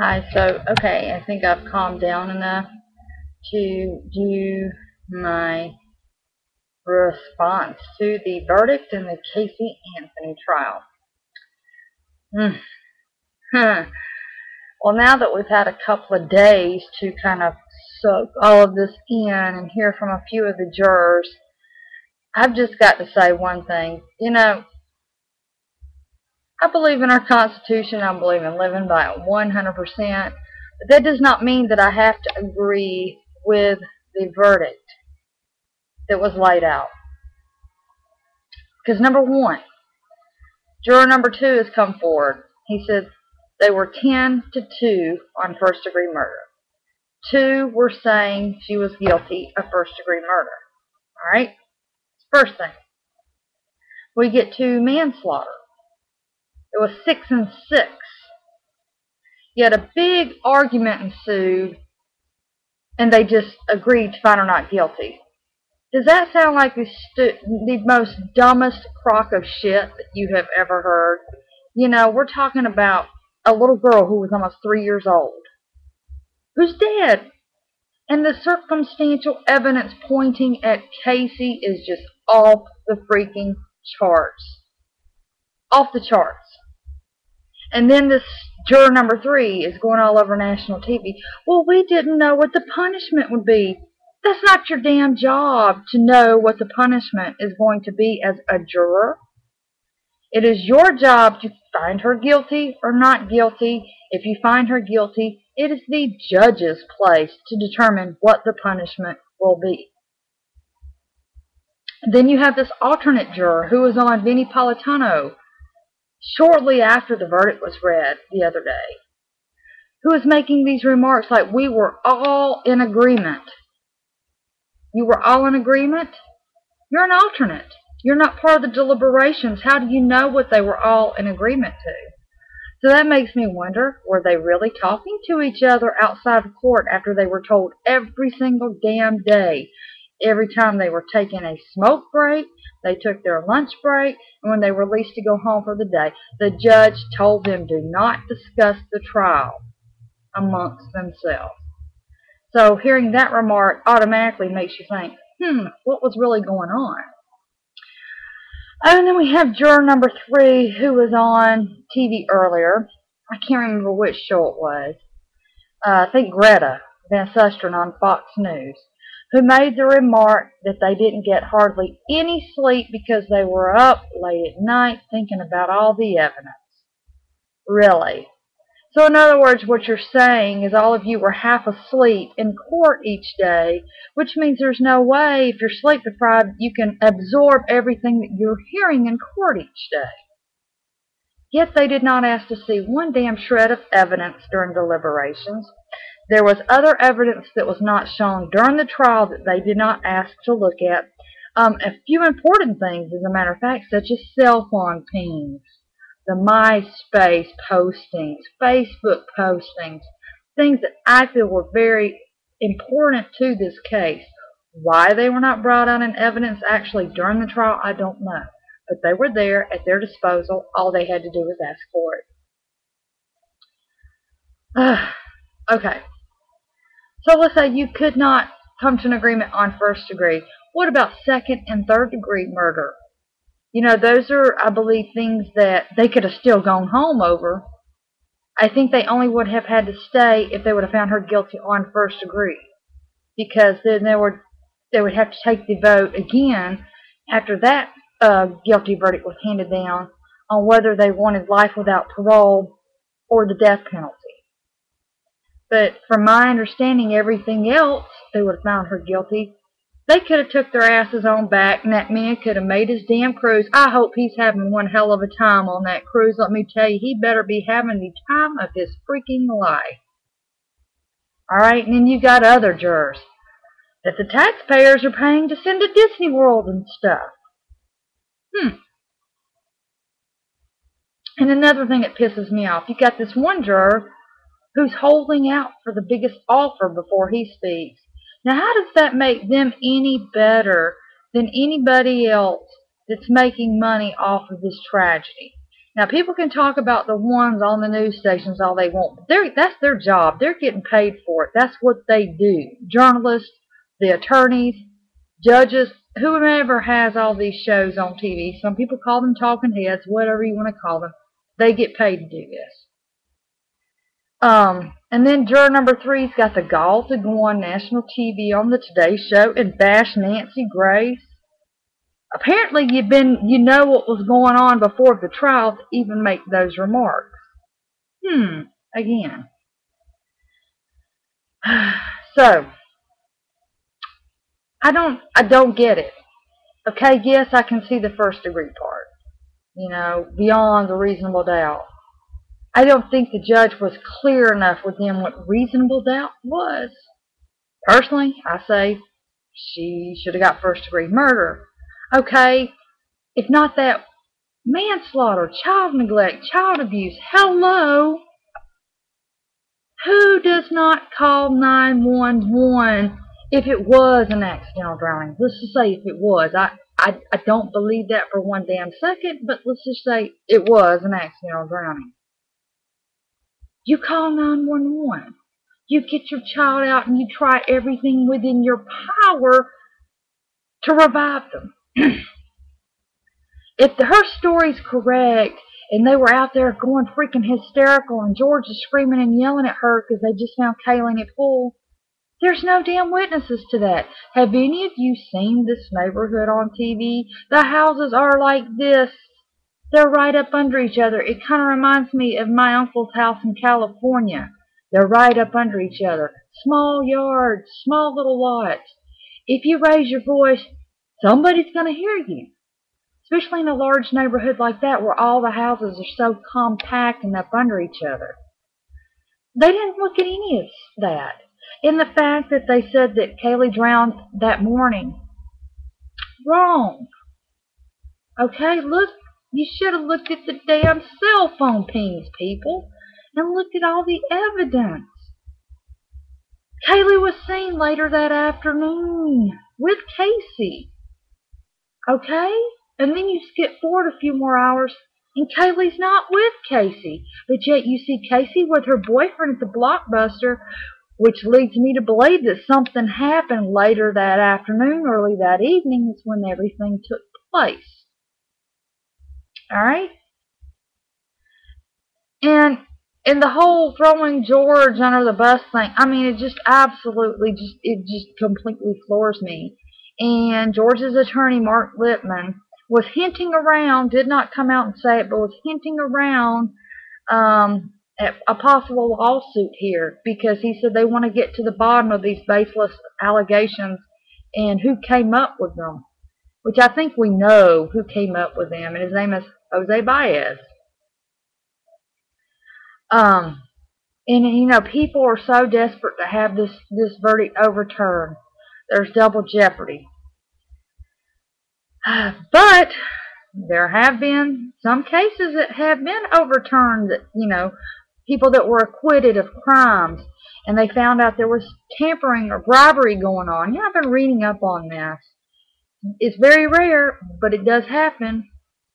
Hi, so, okay, I think I've calmed down enough to do my response to the verdict in the Caylee Anthony trial. Well, now that we've had a couple of days to kind of soak all of this in and hear from a few of the jurors, I've just got to say one thing. You know, I believe in our Constitution. I believe in living by it 100%. But that does not mean that I have to agree with the verdict that was laid out. Because number one, juror number 2 has come forward. He said they were 10-2 on first-degree murder. 2 were saying she was guilty of first-degree murder. All right? First thing. We get to manslaughter. It was 6-6. Yet a big argument ensued, and they just agreed to find her not guilty. Does that sound like the most dumbest crock of shit that you have ever heard? You know, we're talking about a little girl who was almost 3 years old, who's dead. And the circumstantial evidence pointing at Caylee is just off the freaking charts. Off the charts. And then this juror number 3 is going all over national TV. Well, we didn't know what the punishment would be. That's not your damn job to know what the punishment is going to be as a juror. It is your job to find her guilty or not guilty. If you find her guilty, it is the judge's place to determine what the punishment will be. Then you have this alternate juror who was on Vinnie Politano shortly after the verdict was read the other day, who was making these remarks like we were all in agreement. You were all in agreement? You're an alternate. You're not part of the deliberations. How do you know what they were all in agreement to? So that makes me wonder, were they really talking to each other outside of court after they were told every single damn day? Every time they were taking a smoke break, they took their lunch break, and when they were released to go home for the day, the judge told them do not discuss the trial amongst themselves. So hearing that remark automatically makes you think, what was really going on? And then we have juror number 3 who was on TV earlier. I can't remember which show it was. I think Greta Van Susteren on Fox News, who made the remark that they didn't get hardly any sleep because they were up late at night thinking about all the evidence. Really? So in other words, what you're saying is all of you were half asleep in court each day, which means there's no way, if you're sleep deprived, you can absorb everything that you're hearing in court each day. Yet they did not ask to see one damn shred of evidence during deliberations. There was other evidence that was not shown during the trial that they did not ask to look at. A few important things, as a matter of fact, such as cell phone pings, the MySpace postings, Facebook postings, things that I feel were very important to this case. Why they were not brought out in evidence actually during the trial, I don't know. But they were there at their disposal. All they had to do was ask for it. Okay. So let's say you could not come to an agreement on first degree. What about second and third degree murder? You know, those are, I believe, things that they could have still gone home over. I think they only would have had to stay if they would have found her guilty on first degree. Because then they would have to take the vote again after that guilty verdict was handed down on whether they wanted life without parole or the death penalty. But from my understanding, everything else, they would have found her guilty. They could have took their asses on back, and that man could have made his damn cruise. I hope he's having one hell of a time on that cruise. Let me tell you, he better be having the time of his freaking life. Alright, and then you got other jurors that the taxpayers are paying to send to Disney World and stuff. And another thing that pisses me off, you got this one juror who's holding out for the biggest offer before he speaks. Now, how does that make them any better than anybody else that's making money off of this tragedy? Now, people can talk about the ones on the news stations all they want, but that's their job. They're getting paid for it. That's what they do. Journalists, the attorneys, judges, whoever has all these shows on TV. Some people call them talking heads, whatever you want to call them. They get paid to do this. And then juror number 3's got the gall to go on national TV on the Today Show and bash Nancy Grace. Apparently, you know what was going on before the trial to even make those remarks. Again. So, I don't get it. Okay, yes, I can see the first degree part. You know, beyond a reasonable doubt. I don't think the judge was clear enough with them what reasonable doubt was. Personally, I say she should have got first degree murder. Okay, if not that, manslaughter, child neglect, child abuse, hello? Who does not call 911 if it was an accidental drowning? Let's just say if it was. I don't believe that for one damn second, but let's just say it was an accidental drowning. You call 911. You get your child out and you try everything within your power to revive them. If her story's correct and they were out there going freaking hysterical and George is screaming and yelling at her because they just found Caylee in a pool, there's no damn witnesses to that. Have any of you seen this neighborhood on TV? The houses are like this. They're right up under each other. It kind of reminds me of my uncle's house in California. They're right up under each other. Small yards, small little lots. If you raise your voice, somebody's going to hear you. Especially in a large neighborhood like that where all the houses are so compact and up under each other. They didn't look at any of that. In the fact that they said that Caylee drowned that morning. Wrong. Okay, look, you should have looked at the damn cell phone pings, people, and looked at all the evidence. Caylee was seen later that afternoon with Casey. Okay? And then you skip forward a few more hours, and Caylee's not with Casey. But yet you see Casey with her boyfriend at the Blockbuster, which leads me to believe that something happened later that afternoon, early that evening is when everything took place. Alright? And in the whole throwing George under the bus thing, I mean, it just absolutely, it just completely floors me. And George's attorney, Mark Lippman, was hinting around, did not come out and say it, but was hinting around at a possible lawsuit here because he said they want to get to the bottom of these baseless allegations and who came up with them, which I think we know who came up with them, and his name is Jose Baez. And, you know, people are so desperate to have this verdict overturned. There's double jeopardy. But there have been some cases that have been overturned, that, you know, people that were acquitted of crimes, and they found out there was tampering or bribery going on. Yeah, I've been reading up on this. It's very rare, but it does happen.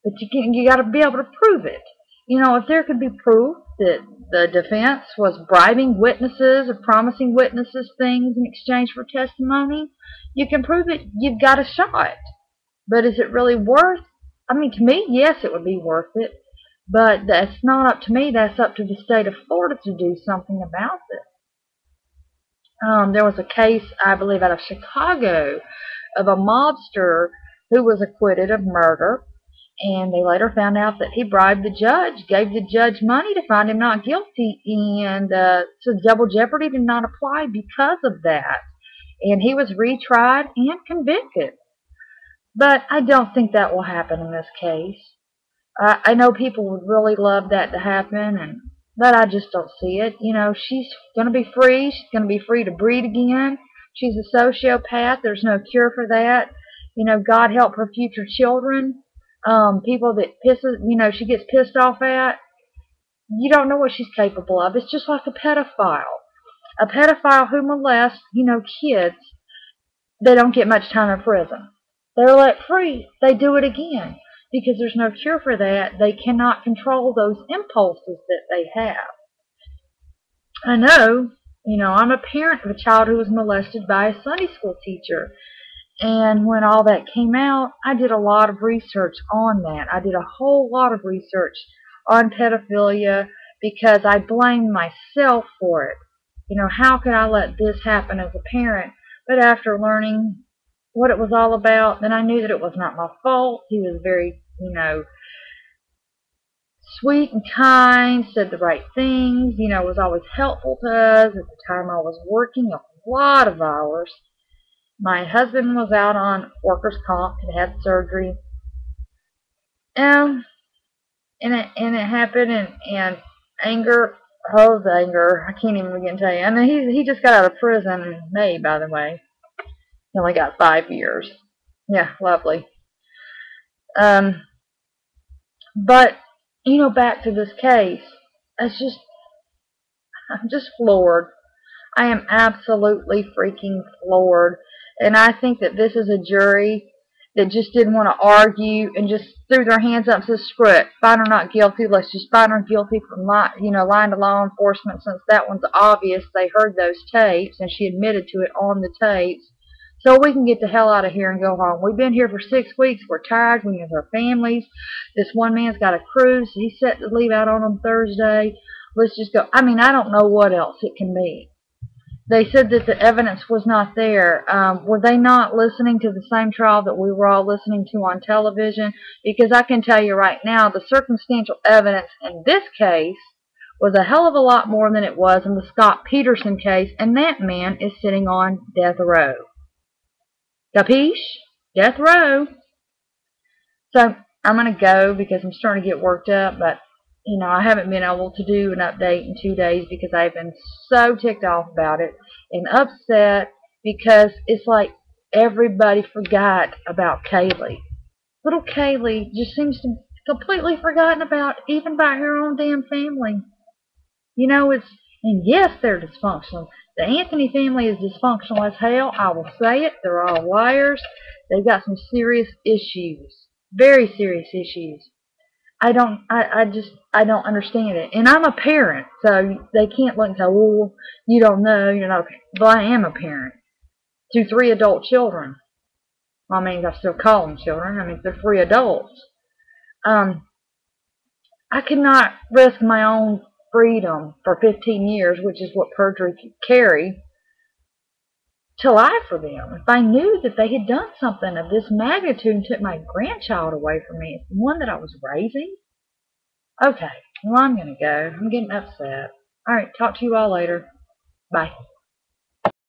But you got to be able to prove it. You know, if there could be proof that the defense was bribing witnesses or promising witnesses things in exchange for testimony, you can prove it. You've got a shot. But is it really worth? I mean, to me, yes, it would be worth it. But that's not up to me. That's up to the state of Florida to do something about it. There was a case, I believe, out of Chicago of a mobster who was acquitted of murder. And they later found out that he bribed the judge, gave the judge money to find him not guilty. And so double jeopardy did not apply because of that. And he was retried and convicted. But I don't think that will happen in this case. I know people would really love that to happen, but I just don't see it. You know, she's going to be free. She's going to be free to breathe again. She's a sociopath. There's no cure for that. You know, God help her future children. People that she gets pissed off at. You don't know what she's capable of. It's just like a pedophile. A pedophile who molests, kids. They don't get much time in prison. They're let free. They do it again. because there's no cure for that. They cannot control those impulses that they have. I know, I'm a parent of a child who was molested by a Sunday school teacher. And when all that came out, I did a lot of research on that. I did a whole lot of research on pedophilia because I blamed myself for it. How could I let this happen as a parent? But after learning what it was all about, then I knew that it was not my fault. He was very, sweet and kind, said the right things, was always helpful to us. At the time I was working a lot of hours. My husband was out on workers' comp, had surgery. And it happened, and anger, the anger, I can't even begin to tell you. And he just got out of prison in May, by the way. He only got 5 years. Yeah, lovely. But, back to this case, I'm just floored. I am absolutely freaking floored. And I think that this is a jury that just didn't want to argue and just threw their hands up and said, screw it, find her not guilty. Let's just find her guilty for lying to law enforcement, since that one's obvious. They heard those tapes and she admitted to it on the tapes. So we can get the hell out of here and go home. We've been here for 6 weeks. We're tired. We have our families. This one man's got a cruise. He's set to leave out on Thursday. Let's just go. I don't know what else it can be. They said that the evidence was not there. Were they not listening to the same trial that we were all listening to on television? Because I can tell you right now, the circumstantial evidence in this case was a hell of a lot more than it was in the Scott Peterson case, and that man is sitting on death row. Capiche? Death row. So I'm going to go because I'm starting to get worked up, but I haven't been able to do an update in 2 days because I've been so ticked off about it and upset because it's like everybody forgot about Caylee. Little Caylee just seems to be completely forgotten about, even by her own damn family. And yes, they're dysfunctional. The Anthony family is dysfunctional as hell. I will say it. They're all liars. They've got some serious issues. Very serious issues. I don't understand it. And I'm a parent, so they can't look and say, well, you don't know, you're not a parent. Well, I am a parent to 3 adult children. I still call them children. They're 3 adults. I cannot risk my own freedom for 15 years, which is what perjury could carry, to lie for them. If I knew that they had done something of this magnitude and took my grandchild away from me, the one that I was raising. Okay, well, I'm going to go. I'm getting upset. All right, talk to you all later. Bye.